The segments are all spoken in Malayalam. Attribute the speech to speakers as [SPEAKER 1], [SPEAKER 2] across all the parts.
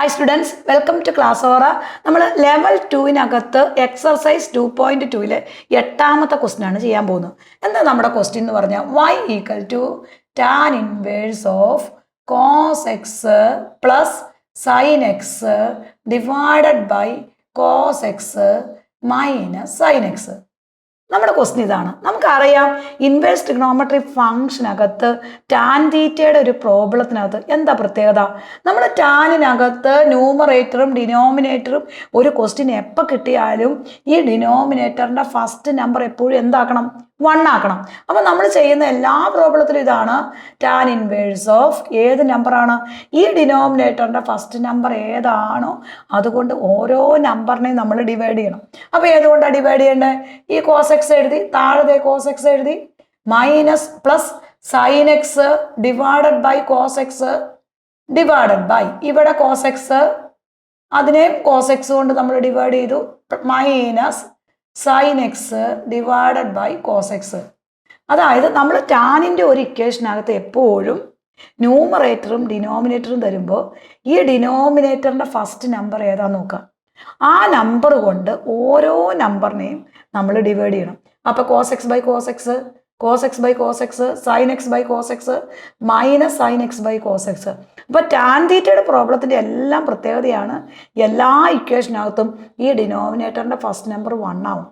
[SPEAKER 1] Hi students, welcome to class Aura. നമ്മൾ ലെവൽ 2-നകത്ത് എക്സർസൈസ് 2.2-ലെ 8ാമത്തെ ക്വസ്റ്റ്യൻ ആണ് ചെയ്യാൻ പോകുന്നത്. എന്താ നമ്മുടെ ക്വസ്റ്റ്യൻ എന്ന് പറഞ്ഞാൽ y equal to tan inverse of cos x plus sin x divided by cos x minus sin x. നമ്മുടെ ക്വസ്റ്റ്യൻ ഇതാണ്. നമുക്കറിയാം ഇൻവേഴ്സ് ട്രിഗണോമെട്രി ഫംഗ്ഷനകത്ത് ടാൻ തീറ്റയുടെ ഒരു പ്രോബ്ലത്തിനകത്ത് എന്താ പ്രത്യേകത? നമ്മൾ ടാനിനകത്ത് ന്യൂമറേറ്ററും ഡിനോമിനേറ്ററും ഒരു ക്വസ്റ്റ്യൻ എപ്പോൾ കിട്ടിയാലും ഈ ഡിനോമിനേറ്ററിൻ്റെ ഫസ്റ്റ് നമ്പർ എപ്പോഴും എന്താക്കണം? 1 ആക്കണം. അപ്പം നമ്മൾ ചെയ്യുന്ന എല്ലാ പ്രോബ്ലത്തിലും ഇതാണ്. ടാൻ ഇൻവേഴ്സ് ഓഫ് ഏത് നമ്പറാണ്? ഈ ഡിനോമിനേറ്ററിൻ്റെ ഫസ്റ്റ് നമ്പർ ഏതാണോ അതുകൊണ്ട് ഓരോ നമ്പറിനെയും നമ്മൾ ഡിവൈഡ് ചെയ്യണം. അപ്പോൾ ഏതുകൊണ്ടാണ് ഡിവൈഡ് ചെയ്യേണ്ടത്? ഈ കോസ് എക്സ് എഴുതി, താഴെ കോസ് എക്സ് എഴുതി, minus plus sine x divided by cos x divided by ഇവിടെ കോസ് എക്സ്, അതിനെയും കോസ് എക്സ് കൊണ്ട് നമ്മൾ ഡിവൈഡ് ചെയ്തു, minus sine x divided by cos x. അതായത് നമ്മൾ ടാനിൻ്റെ ഒരു ഇക്വേഷനകത്ത് എപ്പോഴും ന്യൂമറേറ്ററും ഡിനോമിനേറ്ററും തരുമ്പോൾ ഈ ഡിനോമിനേറ്ററിൻ്റെ ഫസ്റ്റ് നമ്പർ ഏതാന്ന് നോക്കുക. ആ നമ്പർ കൊണ്ട് ഓരോ നമ്പറിനെയും നമ്മൾ ഡിവൈഡ് ചെയ്യണം. അപ്പോൾ cos x by cos x, cos x by cos x, sine x by cos x, minus sine x by cos x. അപ്പോൾ ടാൻ തീറ്റയുടെ പ്രോബ്ലത്തിൻ്റെ എല്ലാം പ്രത്യേകതയാണ് എല്ലാ ഇക്വേഷനകത്തും ഈ ഡിനോമിനേറ്ററിൻ്റെ ഫസ്റ്റ് നമ്പർ 1 ആവും.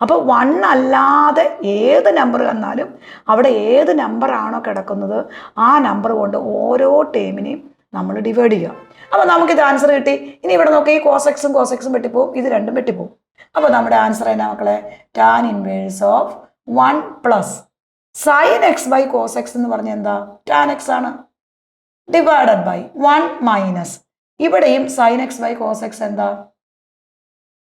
[SPEAKER 1] അപ്പോൾ 1 അല്ലാതെ ഏത് നമ്പർ വന്നാലും അവിടെ ഏത് നമ്പറാണോ കിടക്കുന്നത് ആ നമ്പർ കൊണ്ട് ഓരോ ടേമിനെയും നമ്മൾ ഡിവൈഡ് ചെയ്യുക. അപ്പോൾ നമുക്കിത് ആൻസർ കിട്ടി. ഇനി ഇവിടെ നോക്കി, ഈ കോസ് എക്സും വെട്ടിപ്പോവും, ഇത് രണ്ടും വെട്ടിപ്പോവും. അപ്പോൾ നമ്മുടെ ആൻസർ എന്നാ മക്കളെ? Tan inverse of 1 plus sine x by cos x എന്ന് പറഞ്ഞാൽ എന്താ? ടാൻ എക്സ് ആണ്, ഡിവൈഡഡ് ബൈ 1 മൈനസ് ഇവിടെയും sine x by cos x എന്താ?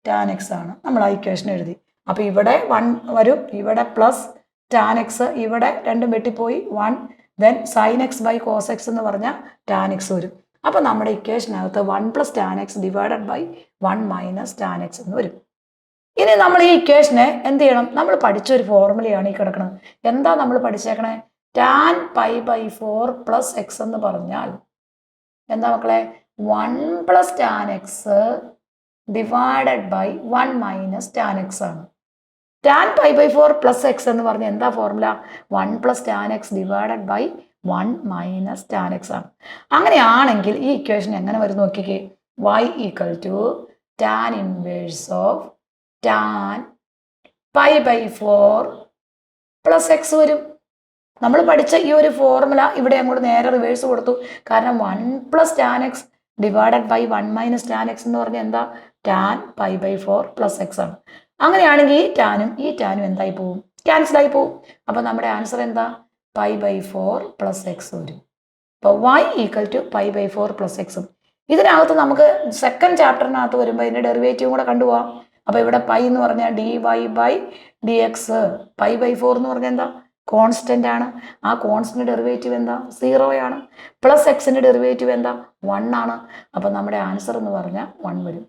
[SPEAKER 1] ടാൻ എക്സ് ആണ്. നമ്മൾ ആ ഇക്വേഷൻ എഴുതി. അപ്പോൾ ഇവിടെ 1 വരും, ഇവിടെ പ്ലസ് ടാൻ എക്സ്, ഇവിടെ രണ്ടും വെട്ടിപ്പോയി 1, then sine x by cos x എന്ന് പറഞ്ഞാൽ ടാൻ എക്സ് വരും. അപ്പോൾ നമ്മുടെ ഇക്വേഷനകത്ത് 1 plus tan x divided by 1 minus tan x എന്ന് വരും. ഇനി നമ്മൾ ഈ ഇക്വേഷനെ എന്ത് ചെയ്യണം? നമ്മൾ പഠിച്ചൊരു ഫോർമുലയാണ് ഈ കിടക്കുന്നത്. എന്താ നമ്മൾ പഠിച്ചേക്കണേ? Tan pi by 4 plus x എന്ന് പറഞ്ഞാൽ എന്താ മക്കളെ? 1 plus tan x divided by 1 minus tan x ആണ്. Tan pi by 4 plus x എന്ന് പറഞ്ഞാൽ എന്താ formula? 1 plus tan x divided by 1 minus tan x ആണ്. അങ്ങനെയാണെങ്കിൽ ഈ ഇക്വേഷൻ എങ്ങനെ വരും നോക്കിക്കേ. y equal to tan inverse of tan pi by 4 plus x വരും. നമ്മൾ പഠിച്ച ഈ ഒരു ഫോർമുല ഇവിടെ അങ്ങോട്ട് നേരെ റിവേഴ്സ് കൊടുത്തു. കാരണം 1 plus tan x divided by 1 minus tan x എന്ന് പറഞ്ഞാൽ എന്താ? Tan pi by 4 plus x ആണ്. അങ്ങനെയാണെങ്കിൽ ഈ ടാനും എന്തായി പോവും? ക്യാൻസൽ ആയി പോവും. അപ്പോൾ നമ്മുടെ ആൻസർ എന്താ? പൈ ബൈ 4 പ്ലസ് എക്സ് വരും. അപ്പോൾ y equal to pi by 4 plus എക്സും. ഇതിനകത്ത് നമുക്ക് സെക്കൻഡ് ചാപ്റ്ററിനകത്ത് വരുമ്പോൾ ഇതിൻ്റെ ഡെറിവേറ്റീവും കൂടെ കണ്ടുപോകാം. അപ്പോൾ ഇവിടെ പൈ എന്ന് പറഞ്ഞാൽ dy by d x, pi by 4 എന്ന് പറഞ്ഞാൽ എന്താ? കോൺസ്റ്റൻ്റ് ആണ്. ആ കോൺസ്റ്റൻ്റ് ഡെറിവേറ്റീവ് എന്താ? 0 ആണ്. പ്ലസ് എക്സിൻ്റെ ഡെറിവേറ്റീവ് എന്താ? 1 ആണ്. അപ്പോൾ നമ്മുടെ ആൻസർ എന്ന് പറഞ്ഞാൽ 1 വരും.